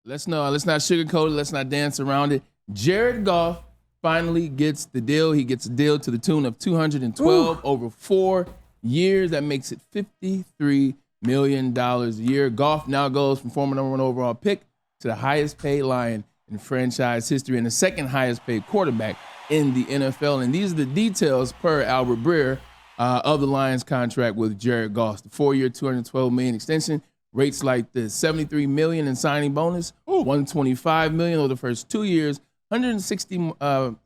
let's not sugarcoat it. Let's not dance around it. Jared Goff finally gets the deal. He gets a deal to the tune of $212 over 4 years. That makes it $53 million a year. Goff now goes from former number 1 overall pick to the highest paid Lion in franchise history and the second highest paid quarterback in the NFL. And these are the details per Albert Breer of the Lions contract with Jared Goff. The 4-year, $212 million extension. Rates like this: $73 million in signing bonus, $125 million over the first 2 years, $165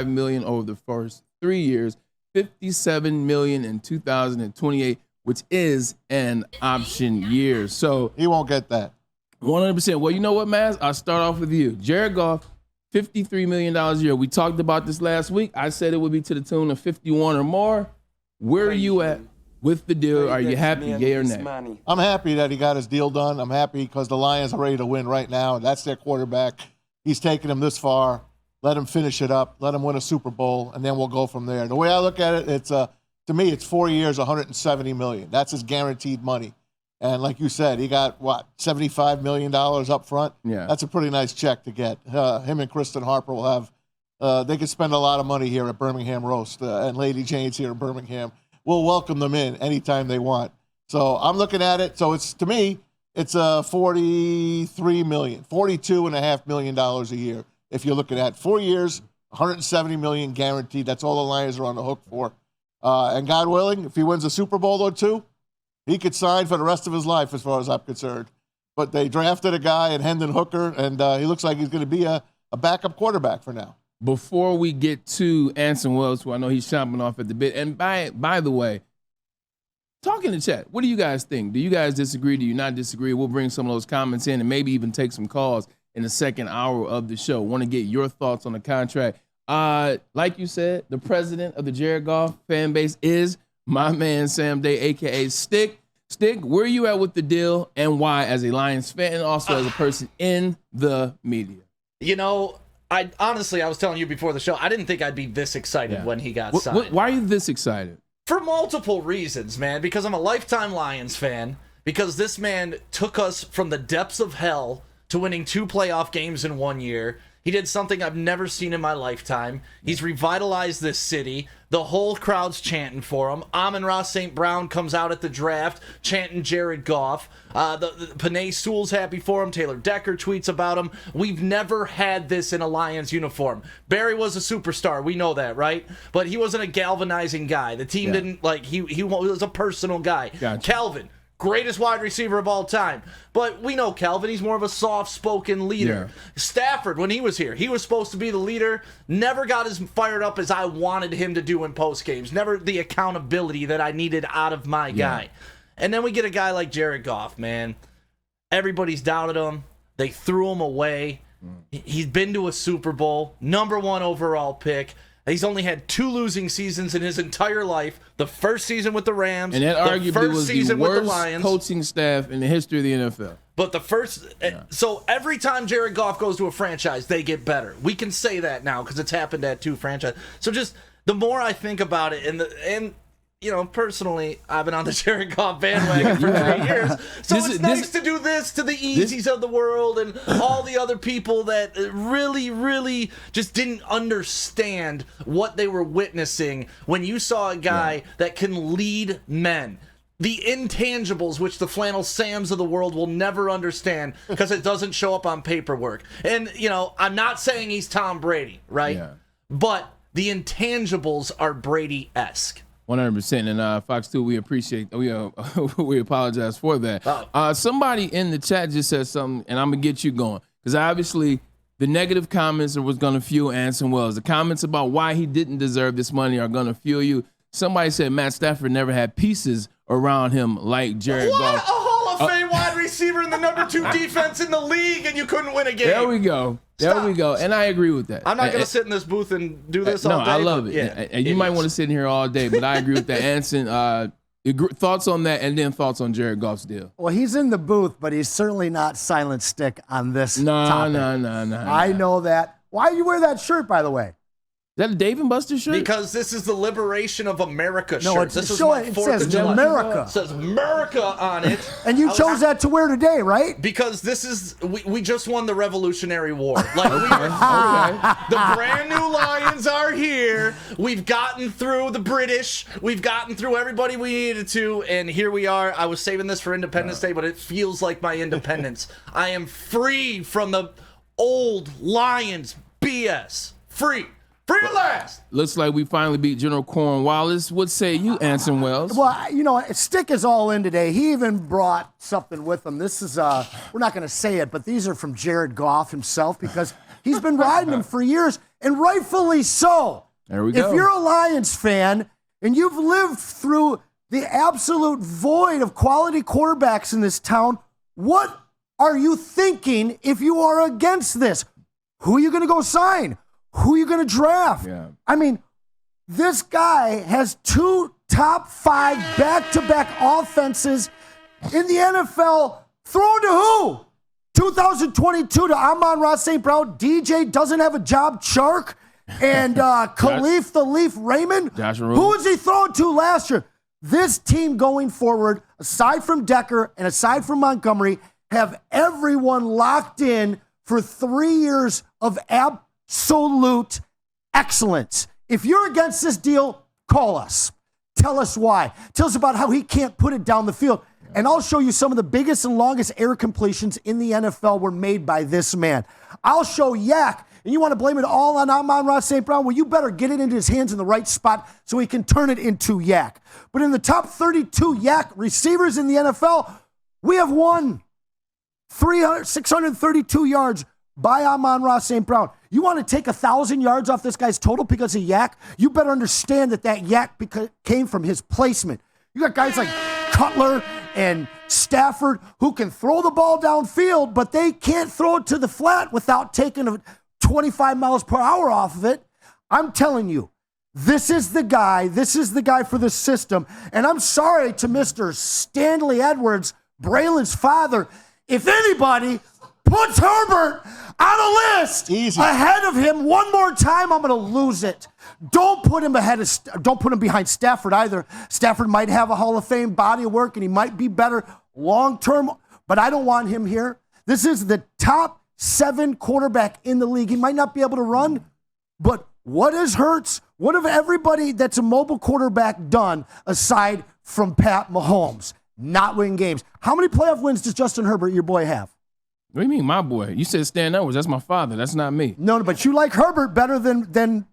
million over the first 3 years, $57 million in 2028, which is an option year. So he won't get that. 100%. Well, you know what, Maz? I'll start off with you. Jared Goff, $53 million a year. We talked about this last week. I said it would be to the tune of 51 or more. Where are you at with the deal? Are you happy, yay or nay? I'm happy that he got his deal done. I'm happy because the Lions are ready to win right now. That's their quarterback. He's taken them this far. Let him finish it up. Let him win a Super Bowl, and then we'll go from there. The way I look at it, it's to me, it's 4 years, $170 million. That's his guaranteed money. And like you said, he got, $75 million up front? Yeah. That's a pretty nice check to get. Him and Kristen Harper will have, they could spend a lot of money here at Birmingham Roast, and Lady Jane's here in Birmingham. We'll welcome them in anytime they want. So I'm looking at it. So to me, it's $43 million, $42.5 million a year. If you're looking at 4 years, $170 million guaranteed. That's all the Lions are on the hook for. And God willing, if he wins a Super Bowl or two, he could sign for the rest of his life as far as I'm concerned. But they drafted a guy in Hendon Hooker, and he looks like he's going to be a backup quarterback for now. Before we get to Anson Wells, who I know he's chomping off at the bit, and by the way, talk in the chat. What do you guys think? Do you guys disagree? Do you not disagree? We'll bring some of those comments in and maybe even take some calls in the second hour of the show. Want to get your thoughts on the contract. Like you said, the president of the Jared Goff fan base is my man Sam Day, a.k.a. Stick. Stick, where are you at with the deal and why as a Lions fan and also as a person in the media? You know, I was telling you before the show, I didn't think I'd be this excited when he got signed. Why are you this excited? For multiple reasons, man. Because I'm a lifetime Lions fan. Because this man took us from the depths of hell to winning 2 playoff games in 1 year. He did something I've never seen in my lifetime. He's revitalized this city. The whole crowd's chanting for him. Amon-Ra St. Brown comes out at the draft chanting Jared Goff. The Panay Sewell's happy for him. Taylor Decker tweets about him. We've never had this in a Lions uniform. Barry was a superstar. We know that, right? But he wasn't a galvanizing guy. The team didn't, he was a personal guy. Gotcha. Calvin, greatest wide receiver of all time. But we know Calvin, he's more of a soft-spoken leader. Yeah. Stafford, when he was here, he was supposed to be the leader. Never got as fired up as I wanted him to do in post-games. Never the accountability that I needed out of my guy. And then we get a guy like Jared Goff, man. Everybody's doubted him. They threw him away. He's been to a Super Bowl, number 1 overall pick. He's only had 2 losing seasons in his entire life. The first season with the Rams, and that arguably was the worst Lions, coaching staff in the history of the NFL. But the first, so every time Jared Goff goes to a franchise, they get better. We can say that now because it's happened at 2 franchises. So just the more I think about it, and you know, personally, I've been on the Jared Goff bandwagon for 3 years. So it's nice to do this to the Easies of the world and all the other people that really, really just didn't understand what they were witnessing when you saw a guy that can lead men. The intangibles, which the Flannel Sams of the world will never understand because it doesn't show up on paperwork. And, you know, I'm not saying he's Tom Brady, right? Yeah. But the intangibles are Brady-esque. 100%. And Fox 2, we apologize for that. Somebody in the chat just said something, and I'm going to get you going. Because obviously the negative comments was going to fuel Anson Wells. The comments about why he didn't deserve this money are going to fuel you. Somebody said Matt Stafford never had pieces around him like Jared Goff. A Hall of Fame wide receiver in the number 2 defense in the league, and you couldn't win a game. There we go. There we go. And I agree with that. I'm not going to sit in this booth and do this all day. No, I love it. Yeah, and you might want to sit in here all day, but I agree with that. Anson, thoughts on that, and then thoughts on Jared Goff's deal. Well, he's in the booth, but he's certainly not silent stick on this topic. No. I know that. Why do you wear that shirt, by the way? Is that a Dave and Buster shirt? Because this is the Liberation of America shirt. No, This is show my it 4th says of July. America. It says America on it. And you chose that to wear today, right? Because this is we just won the Revolutionary War. Like Okay. the brand new Lions are here. We've gotten through the British. We've gotten through everybody we needed to, and here we are. I was saving this for Independence Day, but it feels like my independence. I am free from the old Lions BS. Free at last. Looks like we finally beat General Cornwallis. What say you, Anson Wells? Well, you know, Stick is all in today. He even brought something with him. This is, we're not going to say it, but these are from Jared Goff himself because he's been riding them for years, and rightfully so. There we go. If you're a Lions fan and you've lived through the absolute void of quality quarterbacks in this town, what are you thinking if you are against this? Who are you going to go sign? Who are you going to draft? Yeah. I mean, this guy has 2 top 5 back-to-back offenses in the NFL. Thrown to who? 2022 to Amon-Ra St. Brown. DJ doesn't have a job. Chark and Khalif the Leaf Raymond. Josh Who was he throwing to last year? This team going forward, aside from Decker and aside from Montgomery, have everyone locked in for 3 years of absolute excellence. If you're against this deal, call us. Tell us why. Tell us about how he can't put it down the field. And I'll show you some of the biggest and longest air completions in the NFL were made by this man. I'll show Yak, and you want to blame it all on Amon-Ra St. Brown? Well, you better get it into his hands in the right spot so he can turn it into Yak. But in the top 32 Yak receivers in the NFL, we have one. 632 yards by Amon-Ra St. Brown. You want to take 1,000 yards off this guy's total because of Yak? You better understand that Yak came from his placement. You got guys like Cutler and Stafford who can throw the ball downfield, but they can't throw it to the flat without taking 25 miles per hour off of it. I'm telling you, this is the guy for the system. And I'm sorry to Mr. Stanley Edwards, Braylon's father. If anybody puts Herbert on a list ahead of him one more time, I'm going to lose it. Don't put him behind Stafford either. Stafford might have a Hall of Fame body of work and he might be better long term, but I don't want him here. This is the top 7 quarterback in the league. He might not be able to run, but what has Hurts? What have everybody that's a mobile quarterback done aside from Pat Mahomes? Not win games. How many playoff wins does Justin Herbert, your boy, have? What do you mean, my boy? You said Stan Edwards. That's my father. That's not me. No, but you like Herbert better than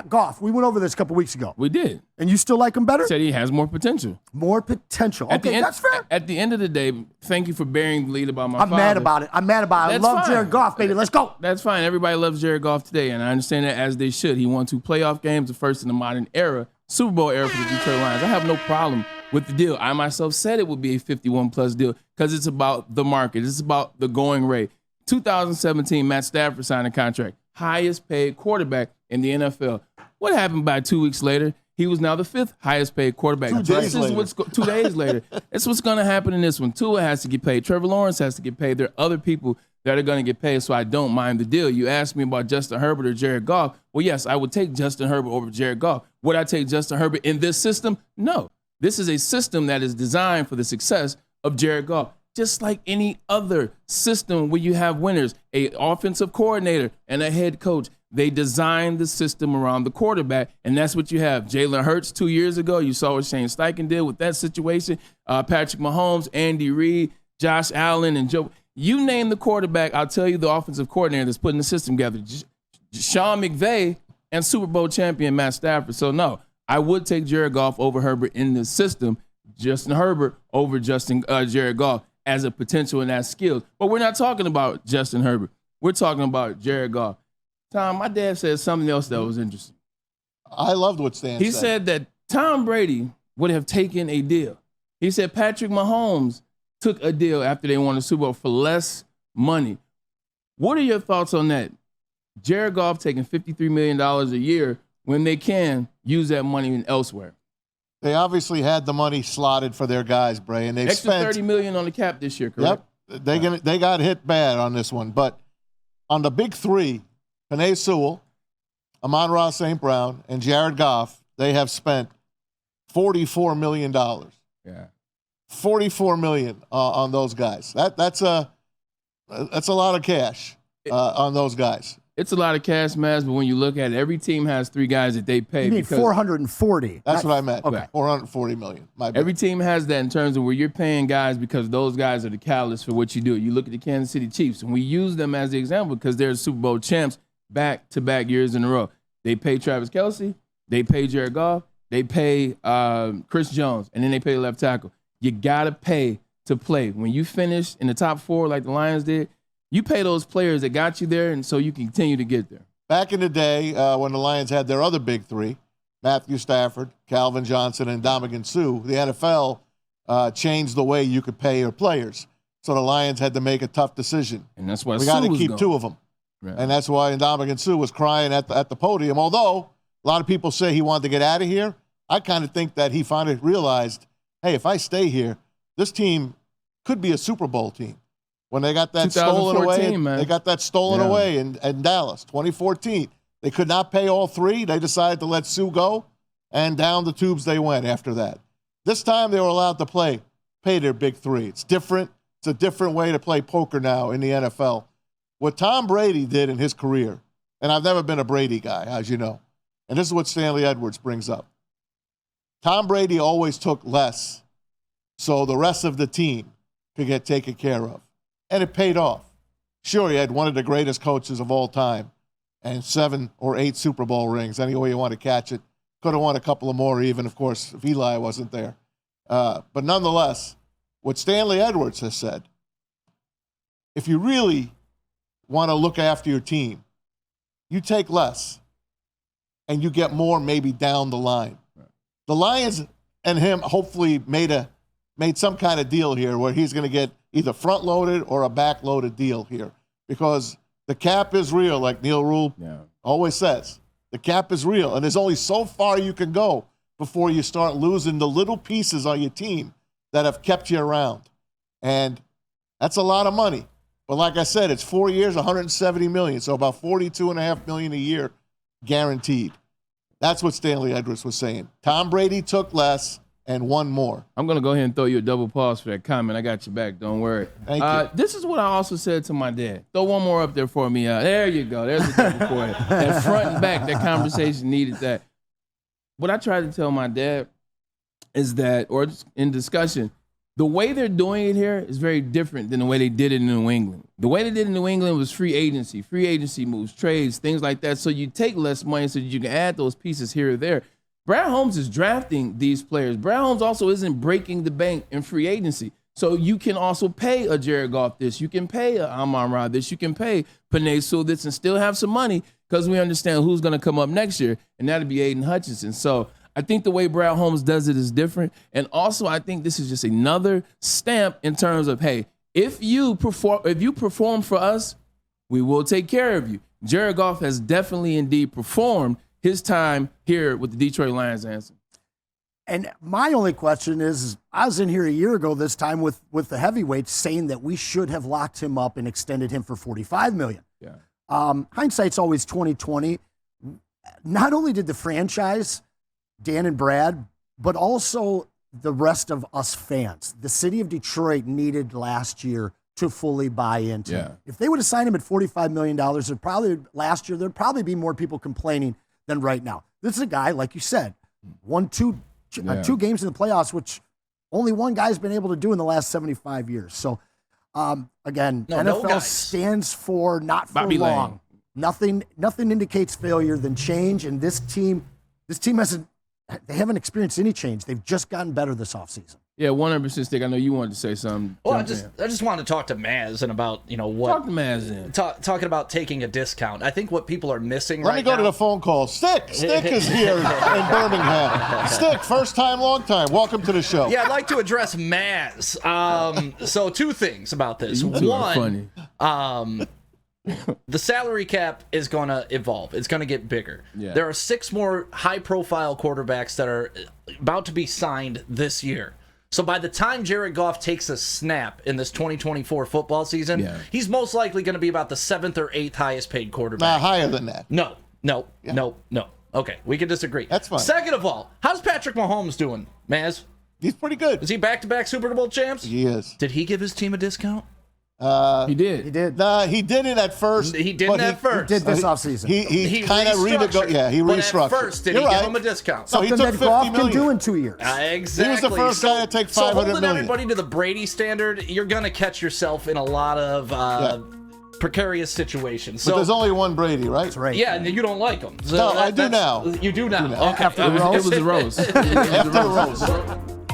Goff. We went over this a couple weeks ago. We did. And you still like him better? Said he has more potential. More potential. Okay, that's fair. At the end of the day, thank you for bearing the lead about my I'm father. mad about it. I love fine. Jared Goff, baby. Let's go. That's fine. Everybody loves Jared Goff today, and I understand that as they should. He won 2 playoff games, the first in the modern era, Super Bowl era for the Detroit Lions. I have no problem with the deal. I myself said it would be a 51-plus deal because it's about the market. It's about the going rate. 2017, Matt Stafford signed a contract. Highest paid quarterback in the NFL. What happened by 2 weeks later? He was now the 5th highest paid quarterback. 2 days later. 2 days later. That's what's going to happen in this one. Tua has to get paid. Trevor Lawrence has to get paid. There are other people that are going to get paid, so I don't mind the deal. You asked me about Justin Herbert or Jared Goff. Well, yes, I would take Justin Herbert over Jared Goff. Would I take Justin Herbert in this system? No. This is a system that is designed for the success of Jared Goff. Just like any other system where you have winners, an offensive coordinator and a head coach, they designed the system around the quarterback, and that's what you have. Jalen Hurts 2 years ago, you saw what Shane Steichen did with that situation. Patrick Mahomes, Andy Reid, Josh Allen, and Joe. You name the quarterback, I'll tell you the offensive coordinator that's putting the system together. Sean McVay and Super Bowl champion Matt Stafford. So, no, I would take Jared Goff over Herbert in this system. Justin Herbert over Jared Goff as a potential and as skills. But we're not talking about Justin Herbert. We're talking about Jared Goff. Tom, my dad said something else that was interesting. I loved what Stan said. He said that Tom Brady would have taken a deal. He said Patrick Mahomes took a deal after they won the Super Bowl for less money. What are your thoughts on that? Jared Goff taking $53 million a year when they can use that money elsewhere. They obviously had the money slotted for their guys, Bray, and they extra spent $30 million on the cap this year, correct? Yep, they got hit bad on this one. But on the big 3, Penei Sewell, Amon-Ra St. Brown, and Jared Goff, they have spent $44 million. Yeah. $44 million on those guys. That's a lot of cash on those guys. It's a lot of cash, Maz, but when you look at it, every team has 3 guys that they pay. You mean 440? That's what I meant. Okay. 440 million. My bad. Every team has that in terms of where you're paying guys because those guys are the catalyst for what you do. You look at the Kansas City Chiefs, and we use them as the example because they're Super Bowl champs back-to-back years in a row. They pay Travis Kelce, they pay Jared Goff, they pay Chris Jones, and then they pay the left tackle. You got to pay to play. When you finish in the top 4 like the Lions did, you pay those players that got you there, and so you can continue to get there. Back in the day when the Lions had their other big 3, Matthew Stafford, Calvin Johnson, and Ndamukong Suh, the NFL changed the way you could pay your players. So the Lions had to make a tough decision. And that's why we got to was keep going. 2 of them. Right. And that's why Ndamukong Suh was crying at the podium. Although a lot of people say he wanted to get out of here, I kind of think that he finally realized, hey, if I stay here, this team could be a Super Bowl team. When they got that stolen away, man. they got that stolen away in Dallas, 2014. They could not pay all 3. They decided to let Suh go, and down the tubes they went after that. This time they were allowed to pay their big 3. It's different. It's a different way to play poker now in the NFL. What Tom Brady did in his career, and I've never been a Brady guy, as you know, and this is what Stanley Edwards brings up. Tom Brady always took less so the rest of the team could get taken care of. And it paid off. Sure, he had one of the greatest coaches of all time and 7 or 8 Super Bowl rings, any way you want to catch it. Could have won a couple of more even, of course, if Eli wasn't there. But nonetheless, what Stanley Edwards has said, if you really want to look after your team, you take less and you get more maybe down the line. Right. The Lions and him hopefully made some kind of deal here where he's going to get either front-loaded or a back-loaded deal here because the cap is real, like Neil Rule always says. The cap is real, and there's only so far you can go before you start losing the little pieces on your team that have kept you around. And that's a lot of money. But like I said, it's 4 years, $170 million, so about $42.5 million a year guaranteed. That's what Stanley Edwards was saying. Tom Brady took less and won more. I'm going to go ahead and throw you a double pause for that comment. I got you back. Don't worry. Thank you. This is what I also said to my dad. Throw one more up there for me. There you go. There's a double for you. That front and back, that conversation needed that. What I tried to tell my dad is that, or in discussion, the way they're doing it here is very different than the way they did it in New England. The way they did it in New England was free agency. Free agency moves, trades, things like that. So you take less money so that you can add those pieces here or there. Brad Holmes is drafting these players. Brad Holmes also isn't breaking the bank in free agency. So you can also pay a Jared Goff this. You can pay a Amon-Ra this. You can pay Penei Sewell this and still have some money because we understand who's going to come up next year, and that'll be Aiden Hutchinson. So I think the way Brad Holmes does it is different. And also I think this is just another stamp in terms of, hey, if you perform for us, we will take care of you. Jared Goff has definitely indeed performed his time here with the Detroit Lions, Anson. And my only question is, I was in here a year ago this time with the heavyweights saying that we should have locked him up and extended him for $45 million. Yeah. Hindsight's always 20/20. Not only did the franchise, Dan and Brad, but also the rest of us fans, the city of Detroit needed last year to fully buy into. Yeah. If they would have signed him at $45 million, there'd probably be more people complaining than right now. This is a guy, like you said, won two games in the playoffs, which only one guy's been able to do in the last 75 years. So, again, NFL stands for not for Bobby long. Lane. Nothing indicates failure than change, and this team haven't experienced any change. They've just gotten better this offseason. Yeah, 100% Stick. I know you wanted to say something. Well, I just wanted to talk to Maz and about, what. Talk to Maz then. Talking about taking a discount. I think what people are missing Let me go to the phone call. Stick is here in Birmingham. Stick, first time, long time. Welcome to the show. Yeah, I'd like to address Maz. So 2 things about this. You two are One, funny. the salary cap is going to evolve. It's going to get bigger. Yeah. There are 6 more high-profile quarterbacks that are about to be signed this year. So by the time Jared Goff takes a snap in this 2024 football season, he's most likely going to be about the 7th or 8th highest paid quarterback. Higher than that. No. No. Yeah. No. Okay, we can disagree. That's fine. Second of all, how's Patrick Mahomes doing, Maz? He's pretty good. Is he back-to-back Super Bowl champs? He is. Did he give his team a discount? He did. He did. Nah, he did it at first. He didn't at first. He did this offseason. He kind of restructured. he But restructured. at first, did You're he right. give him a discount? So he Something took that Goff $50 can million. do in 2 years. Exactly. He was the first guy to take So $500 holding million. everybody to the Brady standard, you're gonna catch yourself in a lot of precarious situations. But So there's only one Brady, right? That's right. yeah, and you don't like him. So No, I do that's- now. You do now. Okay. After It was the roast. After the roast.